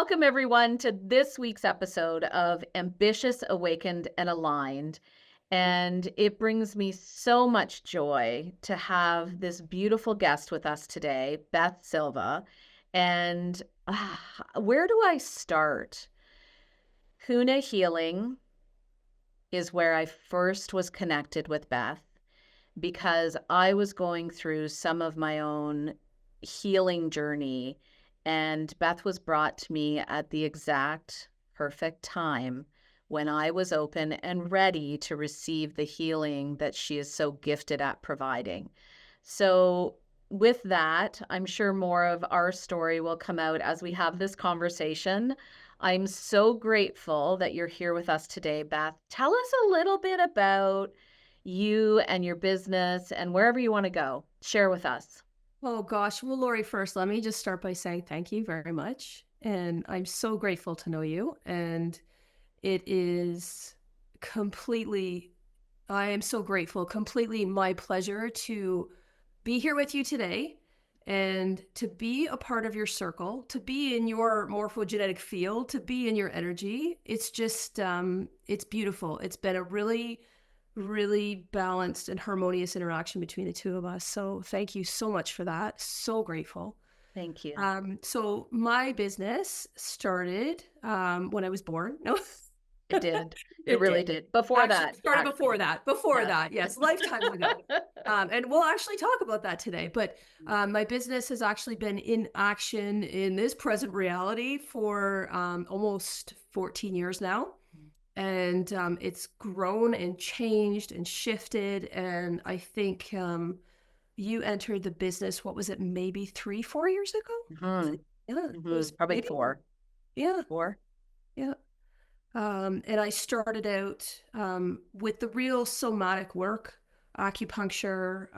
Welcome, everyone, to this week's episode of Ambitious, Awakened, and Aligned. And it brings me so much joy to have this beautiful guest with us today, Beth Silva. And where do I start? Huna Healing is where I first was connected with Beth because I was going through some of my own healing journey, and Beth was brought to me at the exact perfect time when I was open and ready to receive the healing that she is so gifted at providing. So, with that, I'm sure more of our story will come out as we have this conversation. I'm so grateful that you're here with us today, Beth. Tell us a little bit about you and your business and wherever you want to go. Share with us. Oh gosh. Well, Laurie, first, let me just start by saying thank you very much. And I'm so grateful to know you. And it is completely, I am so grateful, completely my pleasure to be here with you today and to be a part of your circle, to be in your morphogenetic field, to be in your energy. It's just, it's beautiful. It's been a really balanced and harmonious interaction between the two of us. So thank you so much for that. So grateful. Thank you. So my business started when I was born. No, It did. It it really did. did. Before Actually, that, it started before actually. that. Before Yeah. that, yes, lifetimes ago. And we'll actually talk about that today. But my business has actually been in action in this present reality for almost 14 years now. And it's grown and changed and shifted. And I think you entered the business, what was it, maybe 3-4 years ago? Mm-hmm. Yeah, it was Probably maybe. four. Yeah, Four. yeah. And I started out with the real somatic work, acupuncture,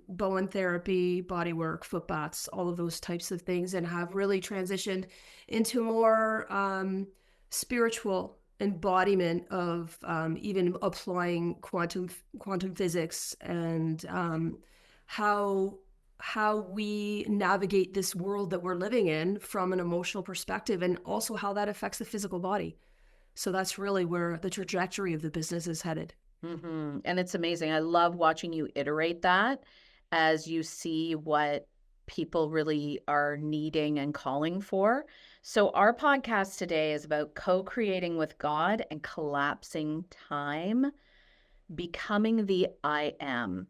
Bowen therapy, body work, foot baths, all of those types of things, and have really transitioned into more spiritual embodiment of even applying quantum physics and how we navigate this world that we're living in from an emotional perspective, and also how that affects the physical body. So that's really where the trajectory of the business is headed. Mm-hmm. And it's amazing. I love watching you iterate that as you see what people really are needing and calling for. So, our podcast today is about co creating with God and collapsing time, becoming the I am.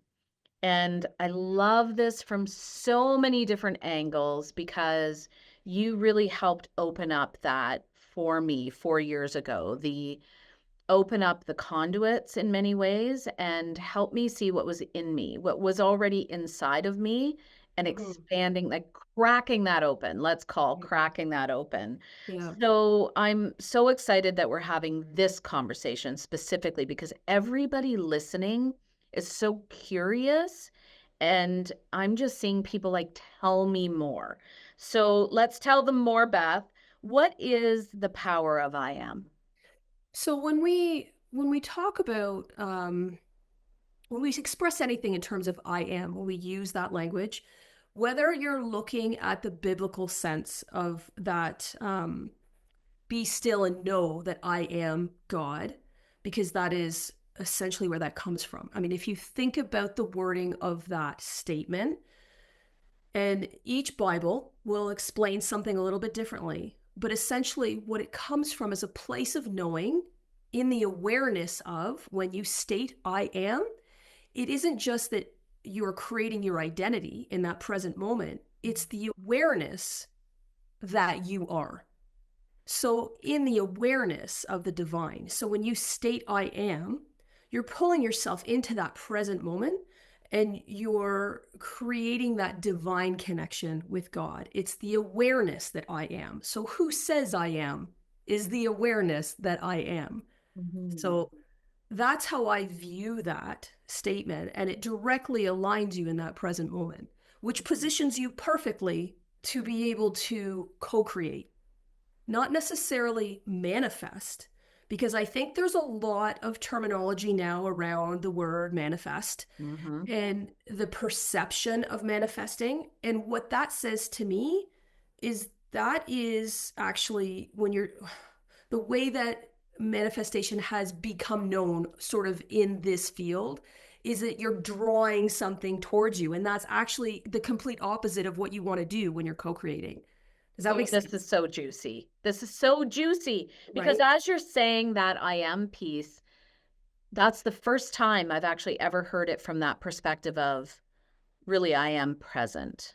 And I love this from so many different angles because you really helped open up that for me 4 years ago. The open up the conduits in many ways and help me see what was in me, what was already inside of me, and Mhm. expanding, like cracking that open. Let's call cracking that open. Yeah. So I'm so excited that we're having this conversation specifically because everybody listening is so curious. And I'm just seeing people like, tell me more. So let's tell them more, Beth. What is the power of I am? So when we talk about when we express anything in terms of I am, when we use that language, whether you're looking at the biblical sense of that, be still and know that I am God, because that is essentially where that comes from. I mean, if you think about the wording of that statement, and each Bible will explain something a little bit differently. But essentially, what it comes from is a place of knowing in the awareness of when you state I am, it isn't just that you're creating your identity in that present moment, it's the awareness that you are. So, in the awareness of the divine. So, when you state I am, you're pulling yourself into that present moment and you're creating that divine connection with God. It's the awareness that I am. So, who says I am is the awareness that I am. Mhm. So, that's how I view that statement. And it directly aligns you in that present moment, which positions you perfectly to be able to co create, not necessarily manifest, because I think there's a lot of terminology now around the word manifest Mhm. and the perception of manifesting. And what that says to me is That is actually when you're the way that manifestation has become known sort of in this field is that you're drawing something towards you. And that's actually the complete opposite of what you want to do when you're co-creating. Does that Oh, make this is sense? so juicy. This is so juicy because Right? as you're saying that I am piece, that's the first time I've actually ever heard it from that perspective of really, I am present.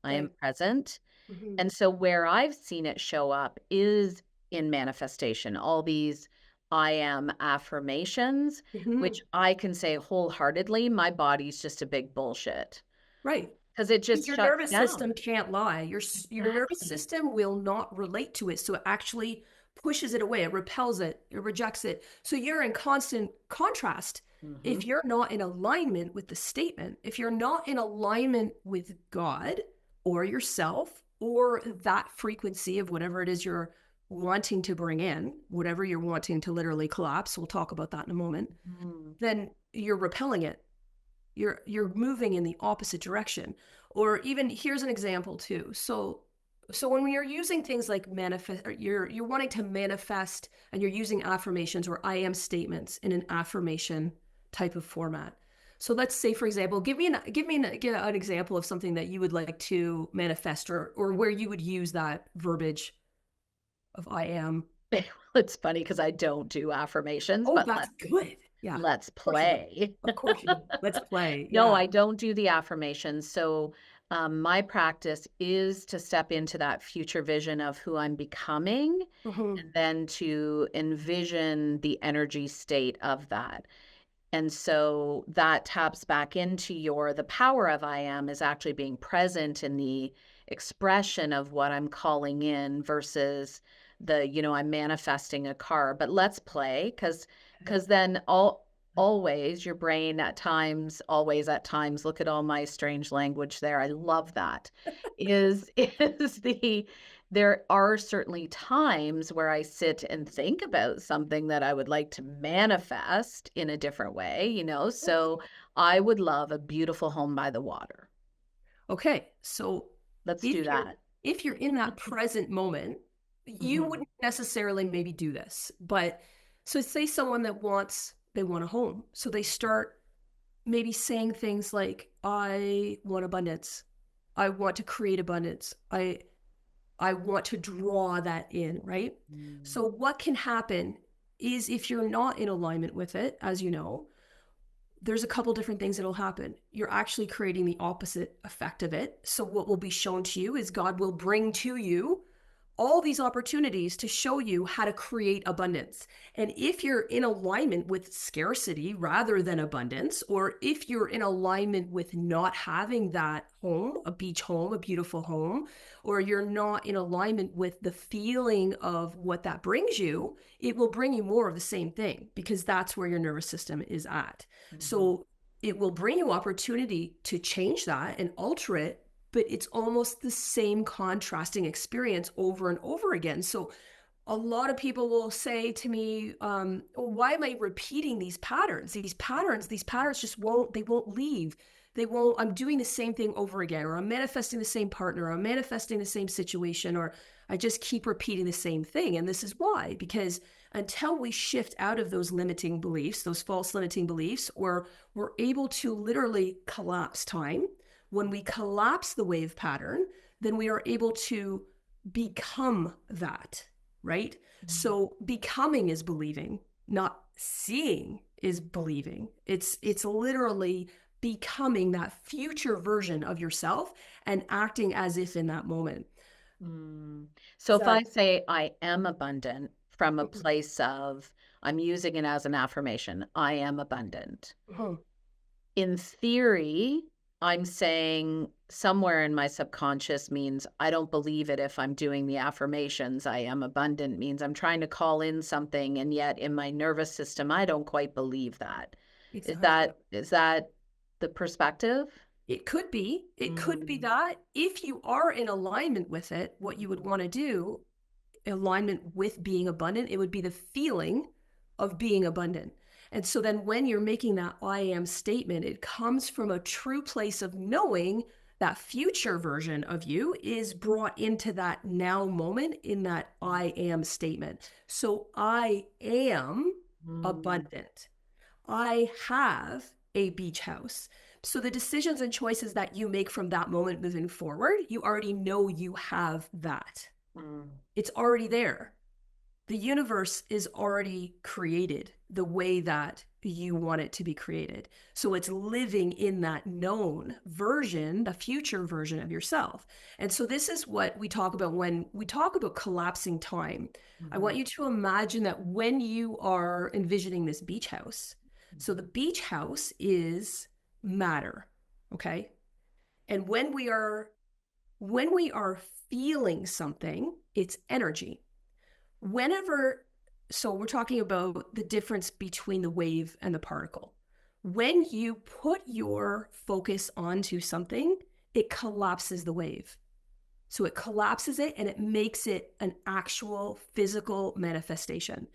I am Right. present. Hmm. And so where I've seen it show up is in manifestation, all these I am affirmations, Hmm. which I can say wholeheartedly, my body's just a big bullshit Right. because it Because just your shuts nervous down. system can't lie. Your nervous Exactly. system will not relate to it. So it actually pushes it away. It repels it. It rejects it. So you're in constant contrast. If Mhm. you're not in alignment with the statement, if you're not in alignment with God or yourself or that frequency of whatever it is you're wanting to bring in, whatever you're wanting to literally collapse, we'll talk about that in a moment, Mhm. then you're repelling it. You're moving in the opposite direction. Or even here's an example too. So when we are using things like manifest, or you're wanting to manifest and you're using affirmations or I am statements in an affirmation type of format. So let's say, for example, give an example of something that you would like to manifest, or where you would use that verbiage of I am. It's funny because I don't do affirmations, Oh, but that's good. Yeah, of let's course you don't. play. Of course you don't. Let's play. No, Yeah. I don't do the affirmations. So, my practice is to step into that future vision of who I'm becoming Hmm. and then to envision the energy state of that. And so that taps back into the power of I am is actually being present in the expression of what I'm calling in versus I'm manifesting a car. But let's play because then always your brain at times, always at times, look at all my strange language there. I love that. Is is the there are certainly times where I sit and think about something that I would like to manifest in a different way, so I would love a beautiful home by the water. Okay, so Let's if do you're that. if you're in that present moment, you Mhm. wouldn't necessarily maybe do this. But so say someone that they want a home. So they start maybe saying things like, I want abundance. I want to create abundance. I want to draw that in, right? Mm. So what can happen is if you're not in alignment with it, as you know, there's a couple different things that'll happen. You're actually creating the opposite effect of it. So what will be shown to you is God will bring to you all these opportunities to show you how to create abundance. And if you're in alignment with scarcity rather than abundance, or if you're in alignment with not having that home, a beach home, a beautiful home, or you're not in alignment with the feeling of what that brings you, it will bring you more of the same thing because that's where your nervous system is at. Mhm. So it will bring you opportunity to change that and alter it, but it's almost the same contrasting experience over and over again. So a lot of people will say to me, "Oh, why am I repeating these patterns? These patterns just they won't leave. They won't, I'm doing the same thing over again, or I'm manifesting the same partner, or I'm manifesting the same situation, or I just keep repeating the same thing." And this is why, because until we shift out of those limiting beliefs, those false limiting beliefs, or we're able to literally collapse time, when we collapse the wave pattern, then we are able to become that, right? Mm. So becoming is believing, not seeing is believing. It's literally becoming that future version of yourself and acting as if in that moment. Mm. So Is if I that say I am abundant from a place of I'm using it as an affirmation, I am abundant. Mhm. In theory, I'm saying somewhere in my subconscious means I don't believe it if I'm doing the affirmations. I am abundant means I'm trying to call in something, and yet in my nervous system, I don't quite believe that. Is exactly? that is that the perspective? It could be. It could be Mm. that if you are in alignment with it, what you would want to do, alignment with being abundant, it would be the feeling of being abundant. And so then when you're making that I am statement, it comes from a true place of knowing That future version of you is brought into that now moment in that I am statement. So I am Mm, abundant. I have a beach house. So the decisions and choices that you make from that moment moving forward, you already know you have that. mm, It's already there. The universe is already created the way that you want it to be created. So it's living in that known version, the future version of yourself. And so this is what we talk about when we talk about collapsing time. I mhm, want you to imagine that when you are envisioning this beach house, so the mhm, beach house is matter, okay? And when we are feeling something, it's energy. Whenever, so we're talking about the difference between the wave and the particle. When you put your focus onto something, it collapses the wave. So it collapses it and it makes it an actual physical manifestation.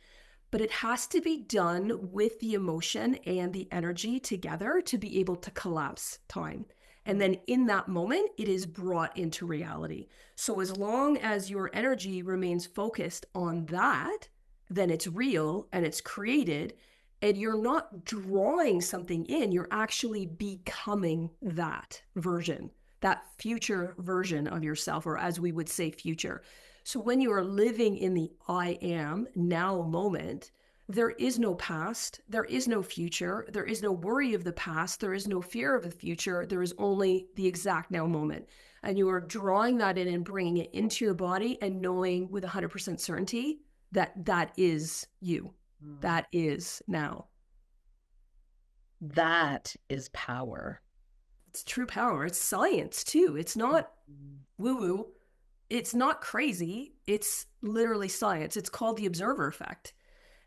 But it has to be done with the emotion and the energy together to be able to collapse time. And mm, then in that moment, it is brought into reality. So as long as your energy remains focused on that, then it's real and it's created. And you're not drawing something in, you're actually becoming that version, that future version of yourself, or as we would say, future. So when you are living in the I am now moment, there is no past, there is no future, there is no worry of the past, there is no fear of the future, there is only the exact now moment. And you are drawing that in and bringing it into your body and knowing with 100% certainty that that is you. mm. That is now. That is power. It's true power. It's science too. It's not Mhm, woo woo. It's not crazy. It's literally science. It's called the observer effect.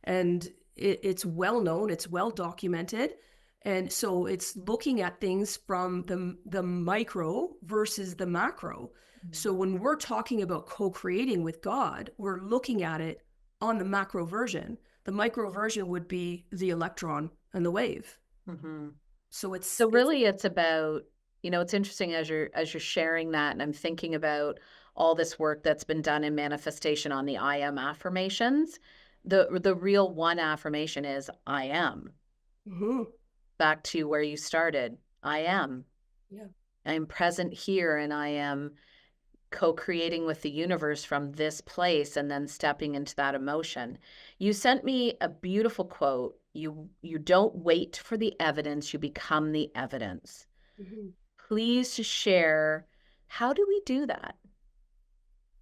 And it's well known, it's well documented. And so it's looking at things from the micro versus the macro. So when we're talking about co-creating with God, we're looking at it on the macro version. The micro version would be the electron and the wave. mhm. So So it's really it's about, it's interesting as you're sharing that and I'm thinking about all this work that's been done in manifestation on the I am affirmations. The real one affirmation is I am. mhm, Back to where you started. I am. yeah. I am present here and I am co-creating with the universe from this place and then stepping into that emotion. You sent me a beautiful quote. You don't wait for the evidence, you become the evidence. Mhm. Please to share, how do we do that?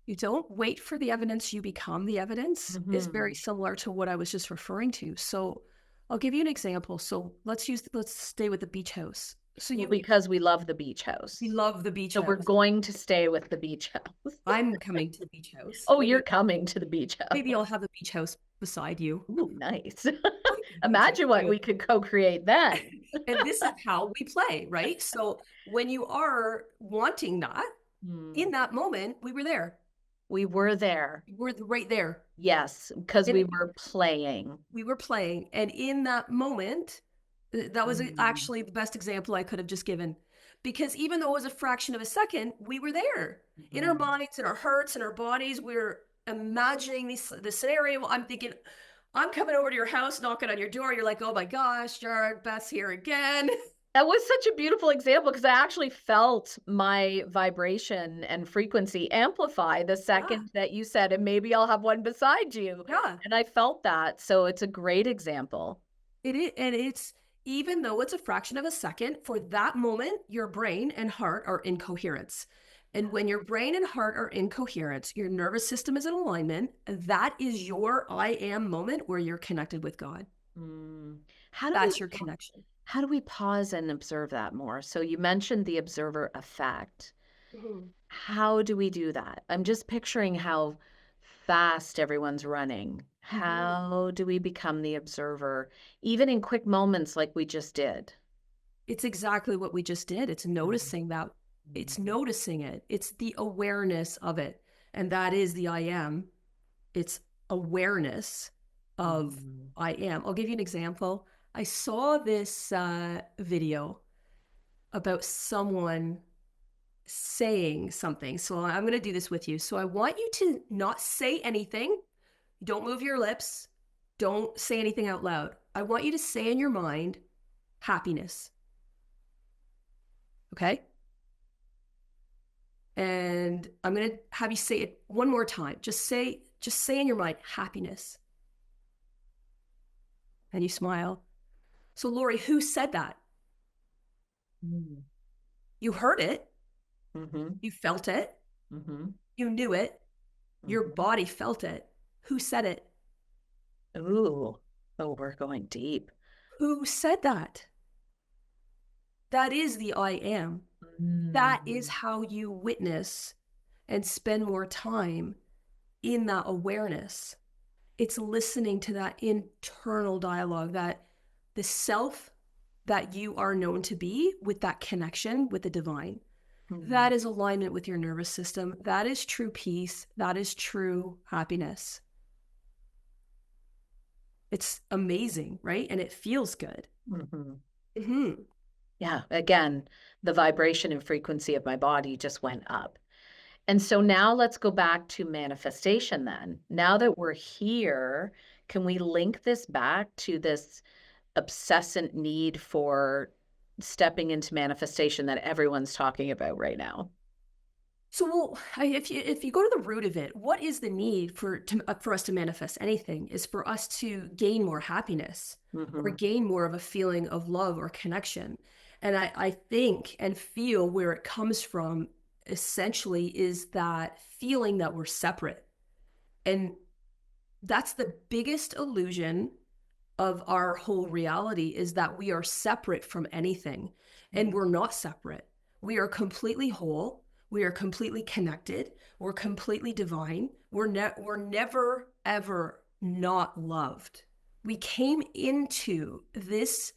You don't wait for the evidence, you become the evidence is very Mhm. similar to what I was just referring to. So I'll give you an example. So let's stay with the beach house. So Well, you because we love the beach we house. love the beach So we're house. going to stay with the beach house. I'm coming to the beach house. Oh, you're Maybe coming to the beach maybe house. I'll have the beach house beside you. Ooh, nice. Imagine what Exactly. we could co-create then. And this is how we play, right? So when you are wanting that, Hmm. in that moment, we were there. We were there. We're right there. Yes, because And we were playing. we were playing. And in that moment, that was Mm, actually the best example I could have just given. Because even though it was a fraction of a second, we were there in our mhm. minds, in our hearts, in our bodies. We were imagining the scenario. I'm thinking, I'm coming over to your house, knocking on your door. You're like, oh my gosh, Jared, Beth's here again. That was such a beautiful example because I actually felt my vibration and frequency amplify the Yeah, second that you said, "And maybe I'll have one beside you." yeah. And I felt that, so it's a great example. It is, and it's even though it's a fraction of a second, for that moment, your brain and heart are in coherence. And when your brain and heart are in coherence, your nervous system is in alignment. That is your I am moment where you're connected with God. Mm. How do we That's your connection. how do we pause and observe that more? So you mentioned the observer effect. Mhm. How do we do that? I'm just picturing how fast everyone's running. Mhm. How do we become the observer, even in quick moments like we just did? It's exactly what we just did. It's Mhm, noticing that. It's mhm, noticing it. It's the awareness of it. And that is the I am. It's awareness of mhm, I am. I'll give you an example. I saw this video about someone. saying something. So I'm going to do this with you. So I want you to not say anything. Don't move your lips. Don't say anything out loud. I want you to say in your mind, happiness. Okay? And I'm going to have you say it one more time. Just say in your mind, happiness. And you smile. So Laurie, who said that? Mm. You heard it. Mhm. You felt it. Mhm. You knew it. Your Mhm. body felt it. Who said it? Ooh. Oh, we're going deep. Who said that? That is the I am. That is Mm. how you witness and spend more time in that awareness. It's listening to that internal dialogue, that the self that you are known to be, with that connection with the divine. Mm. That is alignment with your nervous system. That is true peace. That is true happiness. It's amazing, right? And it feels good. Mhm. Mm-hmm. Yeah, again, the vibration and frequency of my body just went up. And so now let's go back to manifestation then. Now that we're here, can we link this back to this obsessant need for stepping into manifestation that everyone's talking about right now? So, well, if you go to the root of it, what is the need for us to manifest anything? Is for us to gain more happiness or Mhm. gain more of a feeling of love or connection. And I think and feel where it comes from essentially is that feeling that we're separate. And that's the biggest illusion of our whole reality, is that we are separate from anything, and we're not separate. We are completely whole. We are completely connected. We're completely divine. We're never ever not loved. We came into this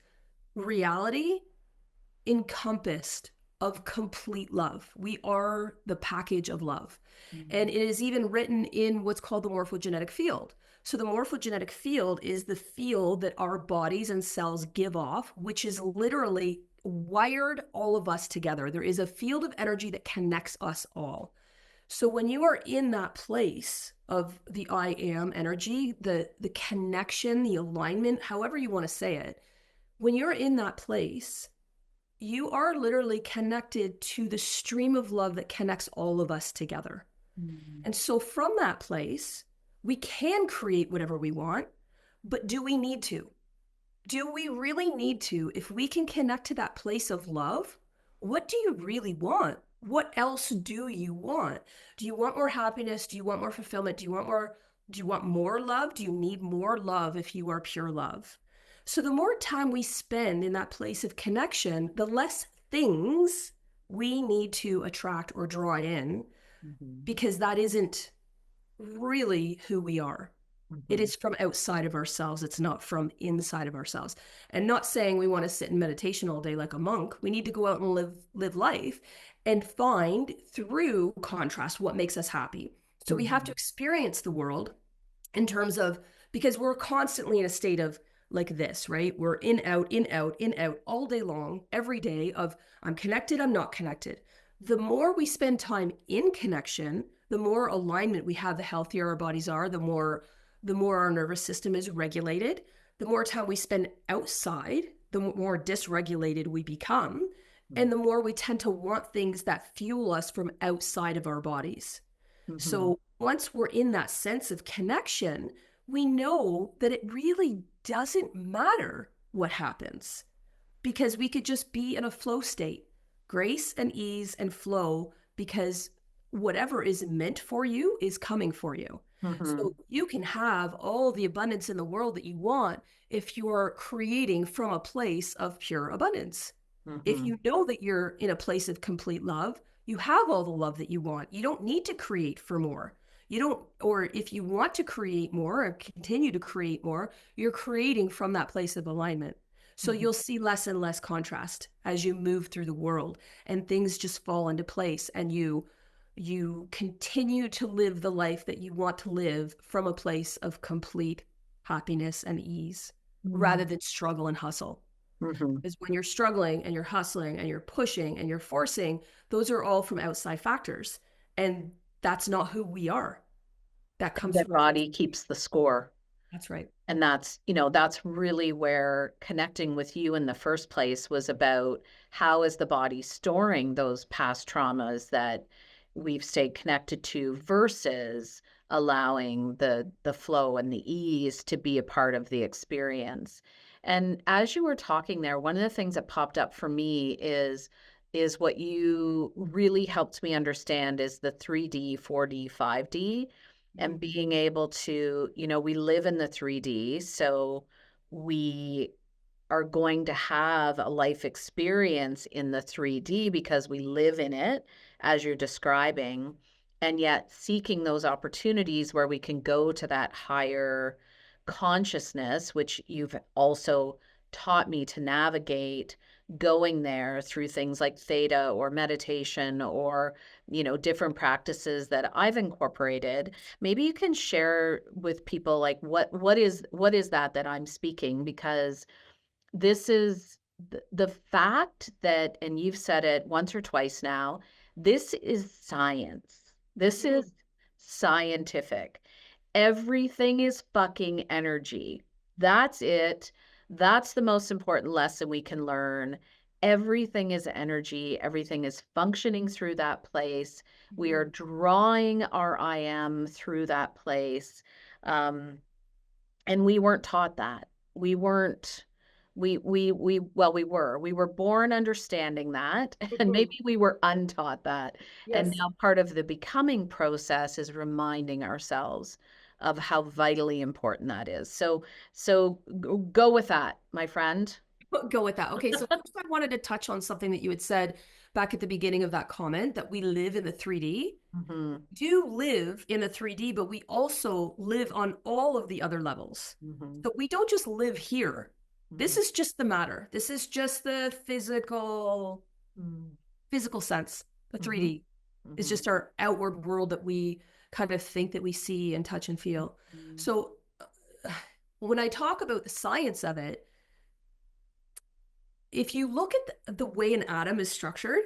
reality encompassed of complete love. We are the package of love. And Mhm. it is even written in what's called the morphogenetic field. So the morphogenetic field is the field that our bodies and cells give off, which is literally wired all of us together. There is a field of energy that connects us all. So when you are in that place of the I am energy, the connection, the alignment, however you want to say it, when you're in that place, you are literally connected to the stream of love that connects all of us together. Mhm. And so from that place, we can create whatever we want, but do we need to? Do we really need to? If we can connect to that place of love, what do you really want? What else do you want? Do you want more happiness? Do you want more fulfillment? Do you want more love? Do you need more love if you are pure love? So the more time we spend in that place of connection, the less things we need to attract or draw in, Mhm. because that isn't really who we are. It Mhm. is from outside of ourselves. It's not from inside of ourselves. And not saying we want to sit in meditation all day like a monk. We need to go out and live life and find through contrast what makes us happy. So we have to Mhm. experience the world in terms of, because we're constantly in a state of like this, right? We're in, out, in, out, in, out all day long, every day of I'm connected, I'm not connected. The more we spend time in connection, the more alignment we have, the healthier our bodies are, the more our nervous system is regulated. The more time we spend outside, the more dysregulated we become. And the more we tend to want things that fuel us from outside of our bodies. Mhm. So once we're in that sense of connection, we know that it really doesn't matter what happens, because we could just be in a flow state, grace and ease and flow, because whatever is meant for you is coming for you. So Mhm. you can have all the abundance in the world that you want if you're creating from a place of pure abundance. If Mhm. you know that you're in a place of complete love, you have all the love that you want. You don't need to create for more. You don't, or if you want to create more or continue to create more, you're creating from that place of alignment. So Mhm. you'll see less and less contrast as you move through the world, and things just fall into place, and you continue to live the life that you want to live from a place of complete happiness and ease rather Mhm. than struggle and hustle. Mhm. Is when you're struggling and you're hustling and you're pushing and you're forcing, those are all from outside factors. And that's not who we are. That And comes the from us. body keeps the score. That's right. And that's really where connecting with you in the first place was about how is the body storing those past traumas that we've stayed connected to versus allowing the flow and the ease to be a part of the experience. And as you were talking there, one of the things that popped up for me is what you really helped me understand is the 3D, 4D, 5D and Mhm. being able to, we live in the 3D, so we are going to have a life experience in the 3D because we live in it, as you're describing, and yet seeking those opportunities where we can go to that higher consciousness, which you've also taught me to navigate going there through things like theta or meditation or different practices that I've incorporated. Maybe you can share with people like what is that I'm speaking, because this is the fact that, and you've said it once or twice now, this is science. This Mhm. is scientific. Everything is fucking energy. That's it. That's the most important lesson we can learn. Everything is energy. Everything is functioning through that place. We are Mhm. drawing our I am through that place. Um, and we weren't taught that. We weren't we well, we were born understanding that, and Mhm. maybe we were untaught that. And Yes. now part of the becoming process is reminding ourselves of how vitally important that is. So go with that, my friend. Go with that. Okay, so first I wanted to touch on something that you had said back at the beginning of that comment that we live in the 3D. Mhm. Do live in a 3D, but we also live on all of the other levels. Mhm. So we don't just live here. This Mhm. is just the matter. This is just the Mhm. physical sense. The Mhm. 3D is Mhm. just our outward world that we kind of think that we see and touch and feel. Mhm. So when I talk about the science of it, if you look at the way an atom is structured,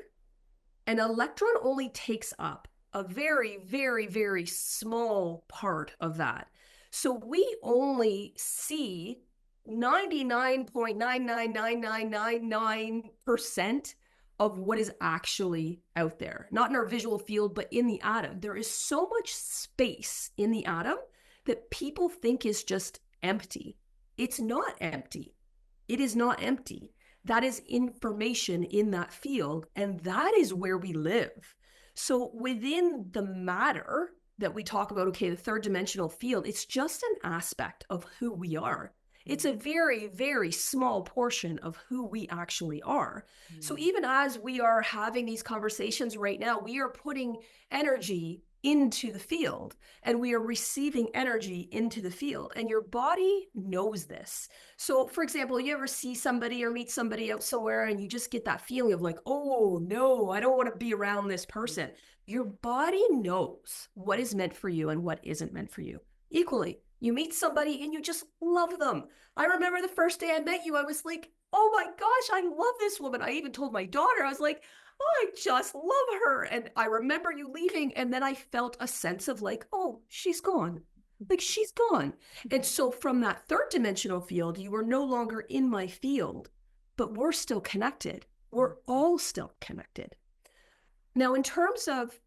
an electron only takes up a very, very, very small part of that. So we only see 99.99999% of what is actually out there, not in our visual field, but in the atom. There is so much space in the atom that people think is just empty. It's not empty. It is not empty. That is information in that field, and that is where we live. So within the matter that we talk about, okay, the third dimensional field, it's just an aspect of who we are. It's a very, very small portion of who we actually are. So Mhm. even as we are having these conversations right now, we are putting energy into the field and we are receiving energy into the field. And your body knows this. So, for example, you ever see somebody or meet somebody out somewhere and you just get that feeling of like, oh, no, I don't want to be around this person. Your body knows what is meant for you and what isn't meant for you. Equally, you meet somebody and you just love them. I remember the first day I met you, I was like, oh my gosh, I love this woman. I even told my daughter, I was like, oh, I just love her. And I remember you leaving, and then I felt a sense of like, oh, she's gone. Like she's gone. And so from that third dimensional field, you were no longer in my field, but we're still connected. We're all still connected. Now, in terms of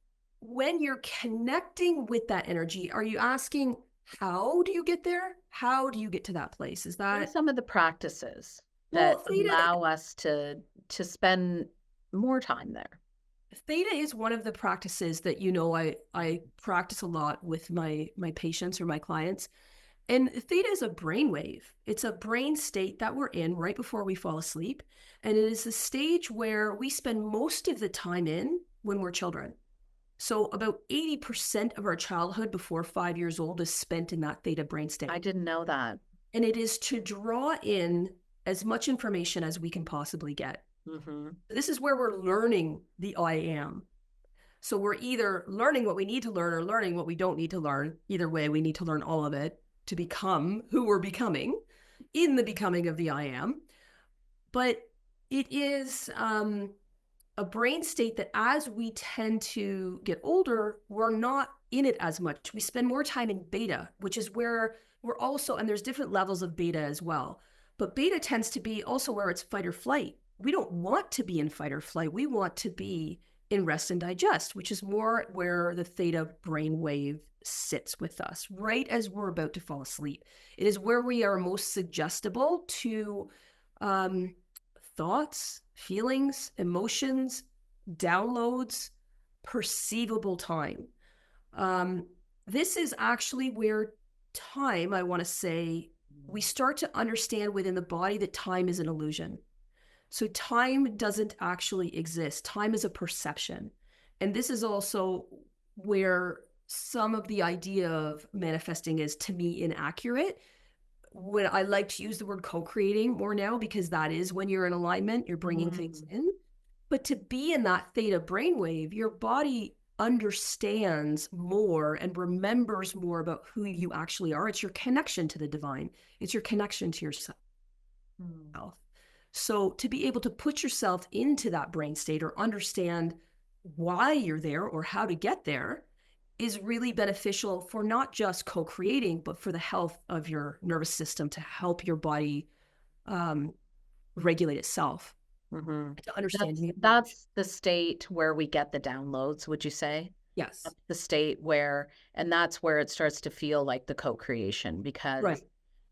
when you're connecting with that energy, are you asking, how do you get there? How do you get to that place? Is What are that, some of the practices that well, allow us to spend more time there? theta is one of the practices that, I practice a lot with my patients or my clients. And theta is a brain wave. It's a brain state that we're in right before we fall asleep. And it is a stage where we spend most of the time in when we're children. So about 80% of our childhood before 5 years old is spent in that theta brain I state. didn't know that. And it is to draw in as much information as we can possibly get. Mhm. This is where we're learning the I am. So we're either learning what we need to learn or learning what we don't need to learn. Either way, we need to learn all of it to become who we're becoming in the becoming of the I am. but it is a brain state that as we tend to get older, we're not in it as much. We spend more time in beta, which is where we're also, and there's different levels of beta as well. But beta tends to be also where it's fight or flight. We don't want to be in fight or flight. We want to be in rest and digest, which is more where the theta brainwave sits with us, right as we're about to fall asleep. It is where we are most suggestible to um, thoughts, feelings, emotions, downloads, perceivable time. Um, this is actually where time, I want to say, we start to understand within the body that time is an illusion. So time doesn't actually exist. Time is a perception. And this is also where some of the idea of manifesting is, to me, inaccurate. When I like to use the word co-creating more now, because that is when you're in alignment, you're bringing things Mm. in. But to be in that theta brainwave, your body understands more and remembers more about who you actually are. It's your connection to the divine. It's your connection to yourself. Mm. So to be able to put yourself into that brain state or understand why you're there or how to get there is really beneficial for not just co-creating, but for the health of your nervous system, to help your body um, regulate itself, Mhm. to understand That's the language. that's the state where we get the downloads, would you say? Yes. That's the state where, and that's where it starts to feel like the co-creation, because Right.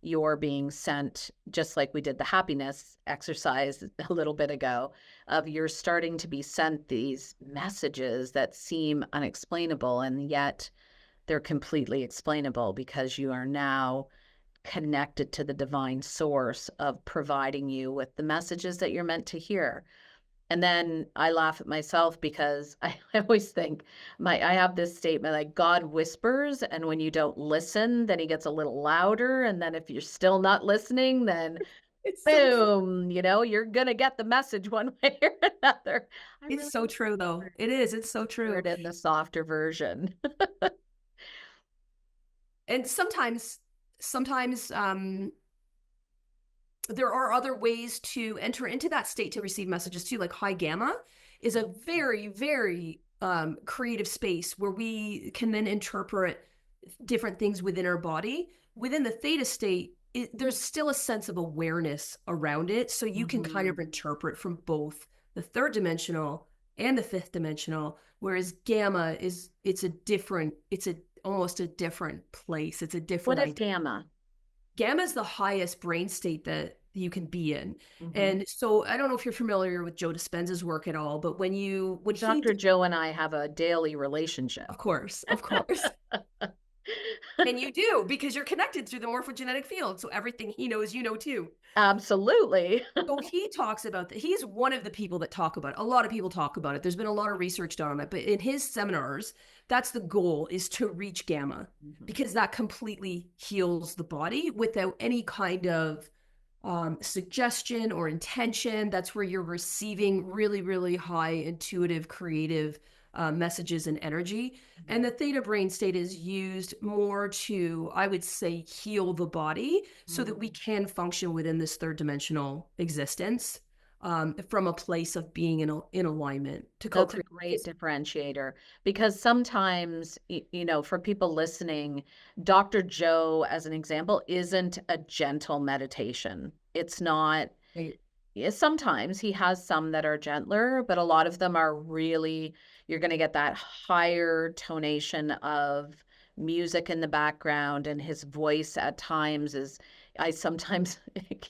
you're being sent, just like we did the happiness exercise a little bit ago, of you're starting to be sent these messages that seem unexplainable, and yet they're completely explainable because you are now connected to the divine source of providing you with the messages that you're meant to hear. And then I laugh at myself because I always think I have this statement like God whispers, and when you don't listen, then he gets a little louder. And then if you're still not listening, then It's so true. boom, you're gonna get the message one way or another. I It's really so true, though. It is. It's so hear true. it in the softer version. And sometimes there are other ways to enter into that state to receive messages too. Like high gamma is a very, very creative space where we can then interpret different things within our body. Within the theta state, there's still a sense of awareness around it. So you can kind of Mhm. interpret from both the third dimensional and the fifth dimensional. Whereas gamma it's almost a different place. It's a What different is idea. gamma? Gamma is the highest brain state that you can be in. Mhm. And so I don't know if you're familiar with Joe Dispenza's work at all, but when he, Dr. Joe and I have a daily relationship. of course. And you do, because you're connected through the morphogenetic field. So everything he knows, you know too. Absolutely. So he talks about that. He's one of the people that talk about it. A lot of people talk about it. There's been a lot of research done on it, but in his seminars, that's the goal, is to reach gamma, Mhm. because that completely heals the body without any kind of suggestion or intention. That's where you're receiving really, really high intuitive, creative messages and energy. And the theta brain state is used more to, I would say, heal the body so that we Mhm. can function within this third dimensional existence from a place of being in alignment to That's a co-create. great differentiator because sometimes, for people listening, Dr. Joe, as an example, isn't a gentle meditation. It's not. Yeah, sometimes he has some that are gentler, but a lot of them are really, you're going to get that higher tonation of music in the background, and his voice at times is, I sometimes think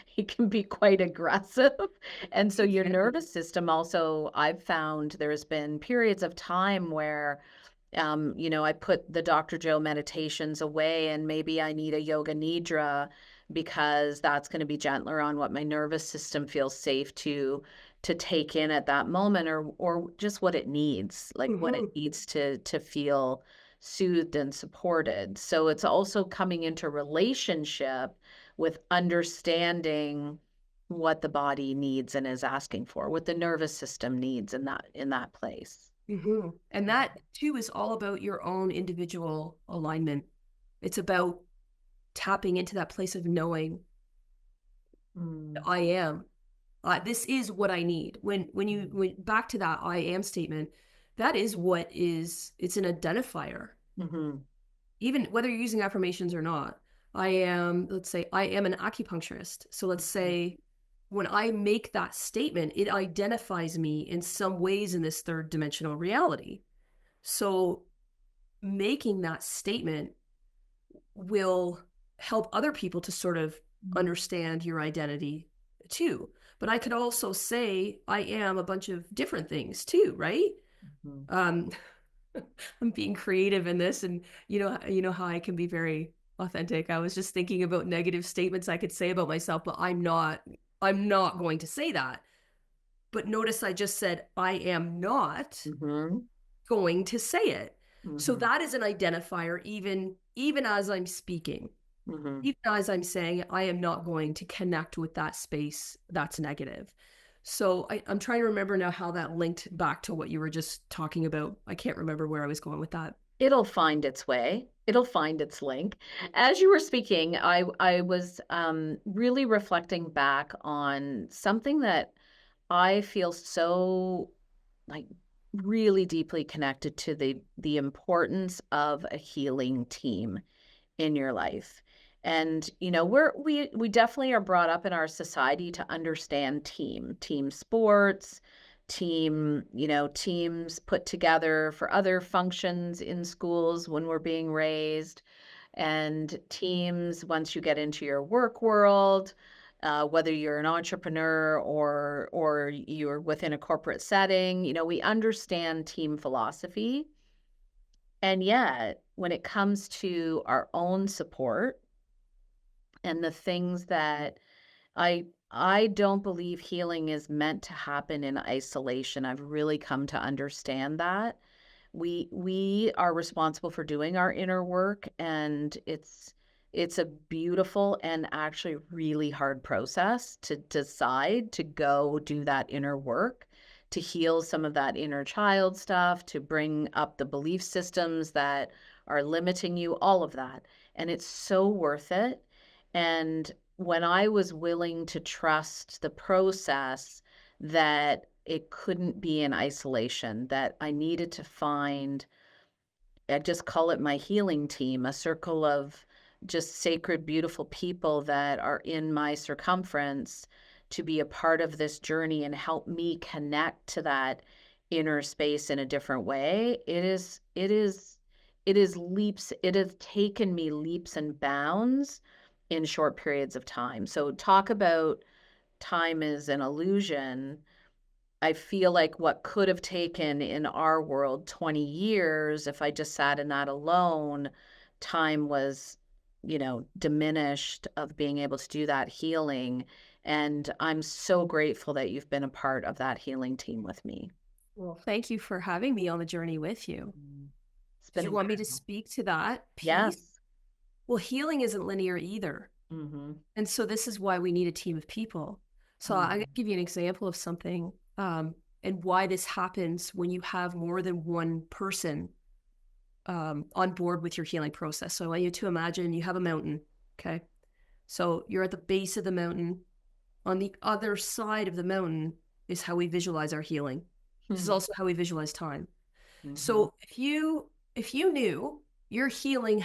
he can be quite aggressive. And so your nervous system also, I've found there's been periods of time where I put the Dr. Joe meditations away, and maybe I need a yoga nidra because that's going to be gentler on what my nervous system feels safe to take in at that moment, or just what it needs, like what it Mhm. needs to feel soothed and supported. So it's also coming into relationship with understanding what the body needs and is asking for, what the nervous system needs in that place. And that too is all about your own individual alignment. It's about tapping into that place of knowing Mm. I am. This is what I need. When you went back to that I am statement, that is what is, it's an identifier. Mhm. Even whether you're using affirmations or not. I am, let's say, I am an acupuncturist. So let's Mhm. say when I make that statement, it identifies me in some ways in this third dimensional reality. So making that statement will help other people to sort of understand your identity too. But I could also say I am a bunch of different things too, right? Mhm. Um, I'm being creative in this, and you know how I can be very authentic. I was just thinking about negative statements I could say about myself, but I'm not going to say that. But notice I just said I am not Mhm. going to say it. So Mhm. that is an identifier, even as I'm speaking. Mhm. Even as I'm saying it, I am not going to connect with that space that's negative. So I'm trying to remember now how that linked back to what you were just talking about. I can't remember where I was going with that. It'll find its way. It'll find its link. As you were speaking, I was, really reflecting back on something that I feel so, like, really deeply connected to the importance of a healing team in your life. And, we definitely are brought up in our society to understand team sports, teams put together for other functions in schools when we're being raised, and teams once you get into your work world, whether you're an entrepreneur or you're within a corporate setting, we understand team philosophy. And yet, when it comes to our own support and the things that I don't believe healing is meant to happen in isolation. I've really come to understand that. We are responsible for doing our inner work, and it's a beautiful and actually really hard process to decide to go do that inner work, to heal some of that inner child stuff, to bring up the belief systems that are limiting you, all of that. And it's so worth it. And when I was willing to trust the process, that it couldn't be in isolation, that I needed to find, I just call it my healing team, a circle of just sacred, beautiful people that are in my circumference to be a part of this journey and help me connect to that inner space in a different way. It has taken me leaps and bounds in short periods of time. So talk about time is an illusion. I feel like what could have taken in our world 20 years, if I just sat in that alone, time was, diminished of being able to do that healing. And I'm so grateful that you've been a part of that healing team with me. Well, thank you for having me on the journey with you. Mm. It's Did been you want me to incredible. speak to that piece? Yes. Well, healing isn't linear either. Hmm. And so this is why we need a team of people. So I'm going to Hmm. give you an example of something, and why this happens when you have more than one person on board with your healing process. So I want you to imagine you have a mountain. Okay. So you're at the base of the mountain. On the other side of the mountain is how we visualize our healing. This is also how we visualize time. Hmm. So if you knew your healing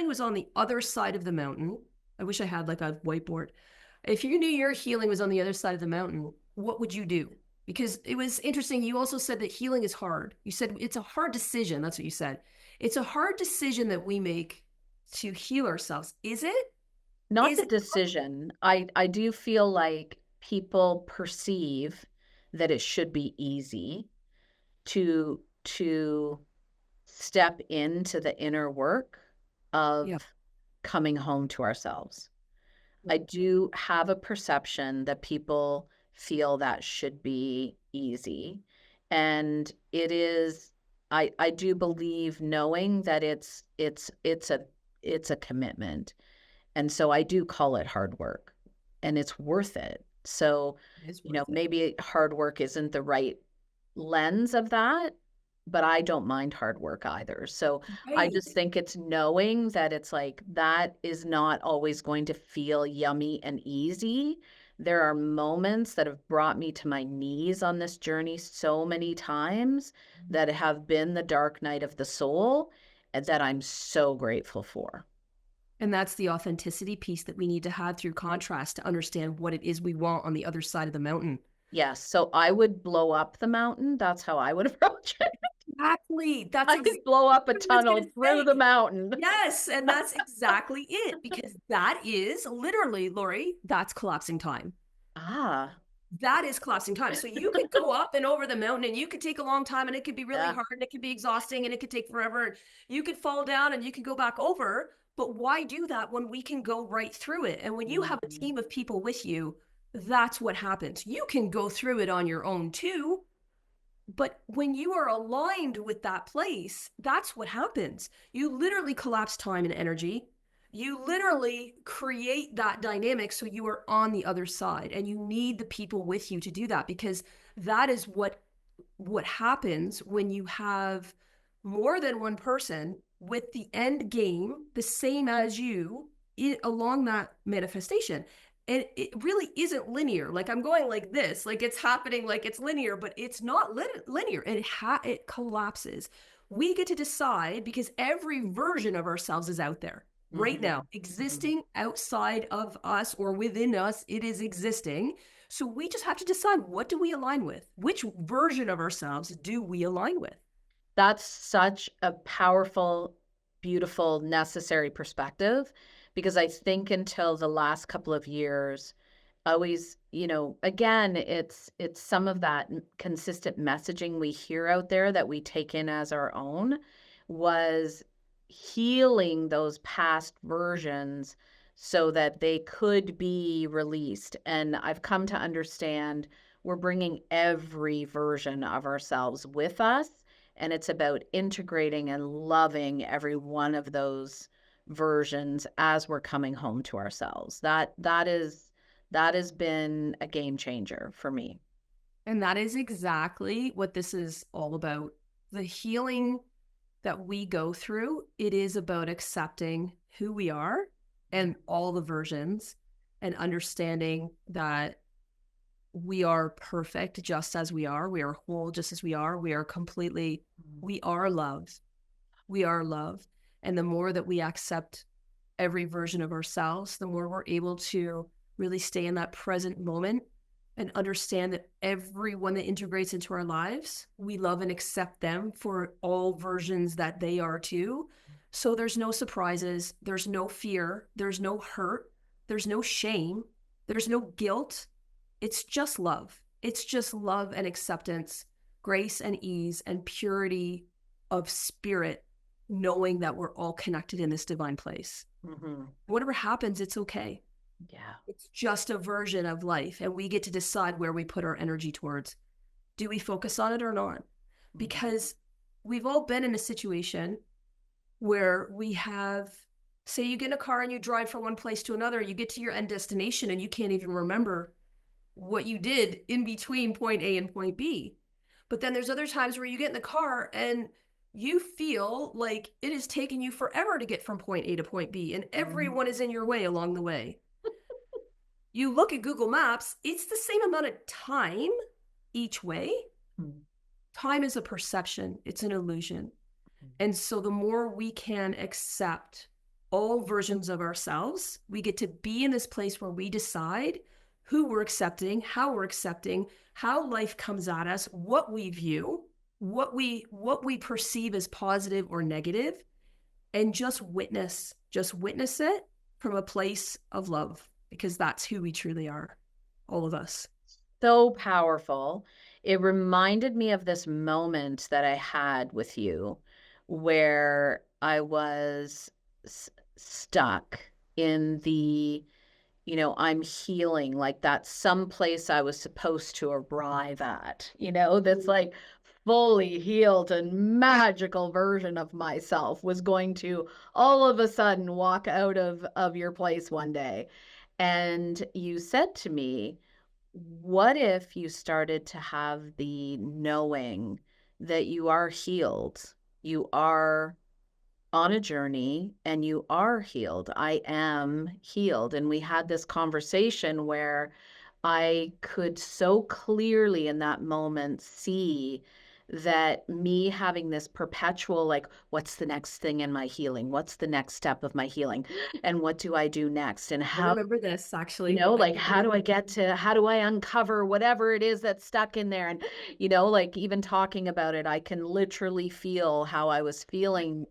was on the other side of the mountain. I wish I had like a whiteboard. If you knew your healing was on the other side of the mountain, what would you do? Because it was interesting. You also said that healing is hard. You said it's a hard decision. That's what you said. It's a hard decision that we make to heal ourselves. Is it? Not Is the it? decision. I do feel like people perceive that it should be easy to step into the inner work of Yeah. coming home to ourselves. I do have a perception that people feel that should be easy. And it is, I do believe knowing that it's a commitment. And so I do call it hard work, and it's worth it. So, It is worth it. maybe hard work isn't the right lens of that, but I don't mind hard work either. So I Right. just think it's knowing that it's like that is not always going to feel yummy and easy. there are moments that have brought me to my knees on this journey so many times that have been the dark night of the soul, and that I'm so grateful for. And that's the authenticity piece that we need to have through contrast to understand what it is we want on the other side of the mountain. Yes, so I would blow up the mountain, that's how I would approach it. Exactly. That's I exactly would blow up a what I was gonna tunnel through the say. mountain. Yes, and that's exactly it, because that is literally, Laurie, that's collapsing time. Ah, That is collapsing time. So you could go up and over the mountain and you could take a long time and it could be really yeah. hard and it could be exhausting and it could take forever. You could fall down and you could go back over. But why do that when we can go right through it? And when you have a Mhm. team of people with you, that's what happens. You can go through it on your own too. But when you are aligned with that place, that's what happens. You literally collapse time and energy. You literally create that dynamic so you are on the other side, and you need the people with you to do that, because that is what happens when you have more than one person with the end game the same as you along that manifestation. And it really isn't linear. Like, I'm going like this, like it's happening like it's linear, but it's not linear. It collapses. We get to decide, because every version of ourselves is out there right Mhm. now, Mhm. existing outside of us or within us. It is existing. So we just have to decide, what do we align with? Which version of ourselves do we align with? That's such a powerful, beautiful, necessary perspective because I think until the last couple of years, always, again, it's some of that consistent messaging we hear out there that we take in as our own was healing those past versions so that they could be released. And I've come to understand we're bringing every version of ourselves with us, and it's about integrating and loving every one of those versions as we're coming home to ourselves. That has been a game changer for me. And that is exactly what this is all about. The healing that we go through, it is about accepting who we are and all the versions, and understanding that we are perfect just as we are. We are whole just as we are. We are completely, we are love. We are love. And the more that we accept every version of ourselves, the more we're able to really stay in that present moment and understand that everyone that integrates into our lives, we love and accept them for all versions that they are too. So there's no surprises, there's no fear, there's no hurt, there's no shame, there's no guilt. It's just love. It's just love and acceptance, grace and ease and purity of spirit, knowing that we're all connected in this divine place. Mhm. Whatever happens, it's okay. Yeah. It's just a version of life, and we get to decide where we put our energy towards. Do we focus on it or not? Mhm. Because we've all been in a situation where we have, say, you get in a car and you drive from one place to another, you get to your end destination and you can't even remember what you did in between point A and point B. But then there's other times where you get in the car and you feel like it is taking you forever to get from point A to point B, and everyone is in your way along the way. You look at Google Maps, it's the same amount of time each way. Mhm. Time is a perception, it's an illusion. Mhm. And so the more we can accept all versions of ourselves, we get to be in this place where we decide who we're accepting, how life comes at us, what we view, what we perceive as positive or negative, and just witness it from a place of love, because that's who we truly are, all of us. So powerful. It reminded me of this moment that I had with you where I was stuck in the, I'm healing, like that someplace I was supposed to arrive at, that's like fully healed and magical version of myself was going to all of a sudden walk out of your place one day. And you said to me, what if you started to have the knowing that you are healed? You are on a journey and you are healed. I am healed. And we had this conversation where I could so clearly in that moment see that me having this perpetual, like, what's the next thing in my healing? What's the next step of my healing? And what do I do next? And I how, remember this actually. like, I remember how do I uncover whatever it is that's stuck in there? And, like, even talking about it, I can literally feel how I was feeling,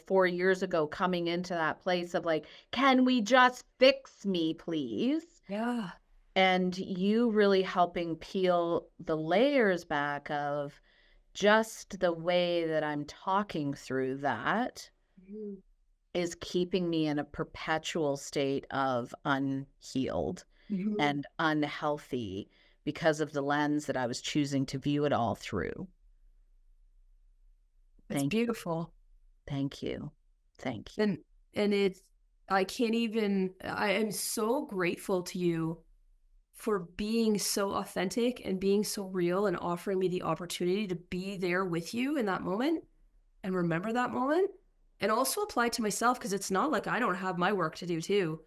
4 years ago, coming into that place of like, can we just fix me, please? yeah. And you really helping peel the layers back of just the way that I'm talking through that Mhm, is keeping me in a perpetual state of unhealed mhm. and unhealthy because of the lens that I was choosing to view it all through. It's Thank beautiful. thank you. Thank you. And it's I can't even I am so grateful to you for being so authentic and being so real and offering me the opportunity to be there with you in that moment and remember that moment and also apply to myself because it's not like I don't have my work to do too.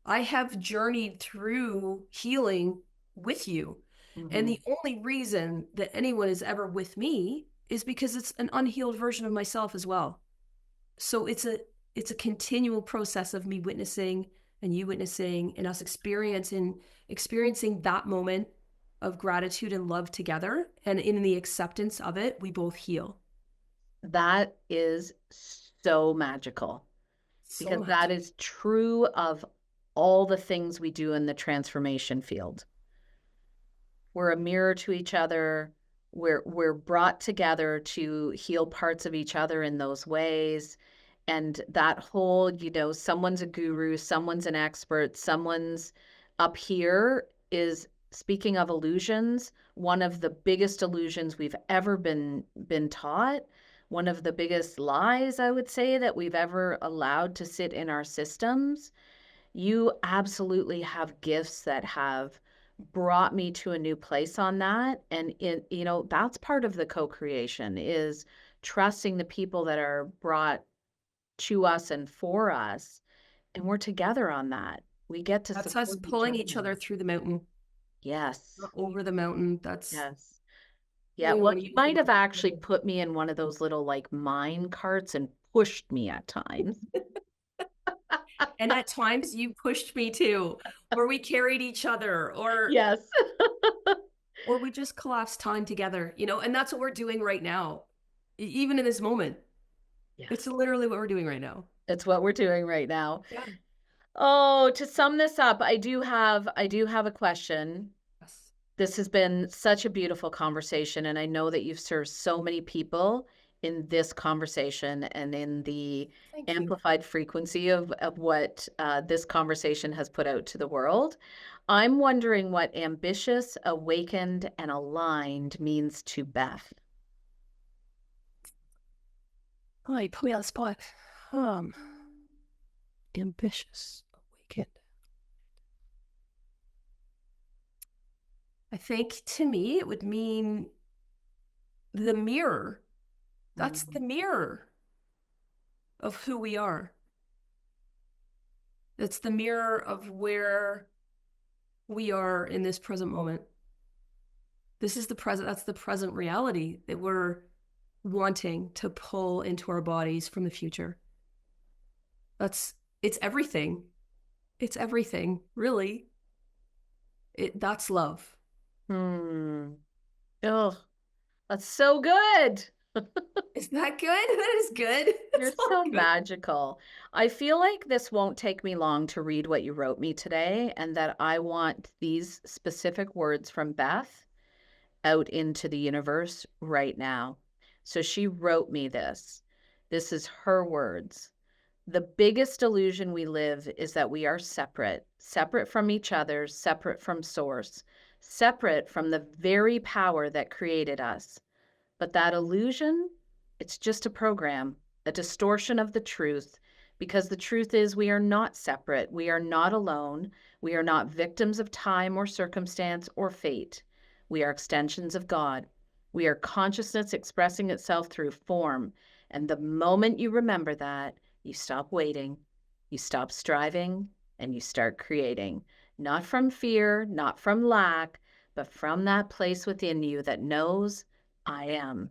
I have journeyed through healing with you. And Mhm. the only reason that anyone is ever with me is because it's an unhealed version of myself as well. So it's a continual process of me witnessing and you witnessing and us experiencing that moment of gratitude and love together, and in the acceptance of it we both heal. That is so magical So because that much. is true of all the things we do in the transformation field. We're a mirror to each other. We're brought together to heal parts of each other in those ways. And that whole, someone's a guru, someone's an expert, someone's up here is speaking of illusions, one of the biggest illusions we've ever been taught, one of the biggest lies I would say that we've ever allowed to sit in our systems. You absolutely have gifts that have brought me to a new place on that, and that's part of the co-creation is trusting the people that are brought to us and for us, and we're together on that. We get to That's us support each pulling other each on other that. through the mountain, Yes. not over the mountain. That's Yes. Yeah, doing well, one you each might have one. actually put me in one of those little, like, mine carts and pushed me at times. And at times you pushed me too, or we carried each other, Yes. or we just collapsed time together, and that's what we're doing right now. Even in this moment. It's Yes. literally what we're doing right now. It's what we're doing right now. Yeah. Oh, to sum this up, I do have a question. Yes. This has been such a beautiful conversation, and I know that you've served so many people in this conversation and in the Thank you. amplified frequency of what this conversation has put out to the world. I'm wondering what ambitious, awakened, and aligned means to Beth. Oh, you put me on the spot. Um, ambitious, awakened. I think to me it would mean the mirror. That's the Mhm. mirror of who we are. It's the mirror of where we are in this present moment. This is the present, that's the present reality that we're wanting to pull into our bodies from the future. That's it's everything. It's everything, really. That's love. Hmm. Oh, that's so good. Is that good? That is good. You're That's all so good. magical. I feel like this won't take me long to read what you wrote me today, and that I want these specific words from Beth out into the universe right now. So she wrote me this. This is her words. The biggest illusion we live is that we are separate, separate from each other, separate from source, separate from the very power that created us. But that illusion, it's just a program, a distortion of the truth, because the truth is we are not separate. We are not alone. We are not victims of time or circumstance or fate. We are extensions of God. We are consciousness expressing itself through form. And the moment you remember that, you stop waiting, you stop striving, and you start creating. not from fear, not from lack, but from that place within you that knows I am.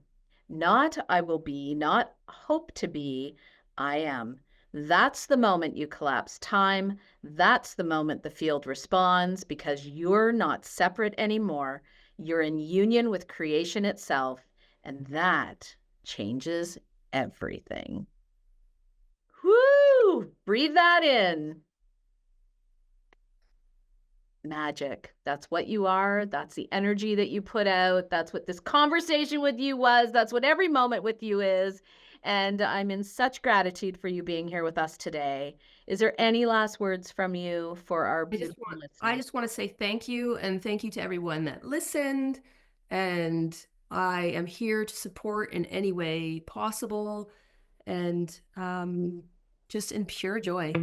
Not I will be, not hope to be, I am. That's the moment you collapse time. That's the moment the field responds because you're not separate anymore. You're in union with creation itself, and that changes everything. Woo! Breathe that in. Magic. That's what you are. That's the energy that you put out. That's what this conversation with you was. That's what every moment with you is. And I'm in such gratitude for you being here with us today. Is there any last words from you for our beautiful I listeners? just want to say thank you, and thank you to everyone that listened. And I am here to support in any way possible, and just in pure joy.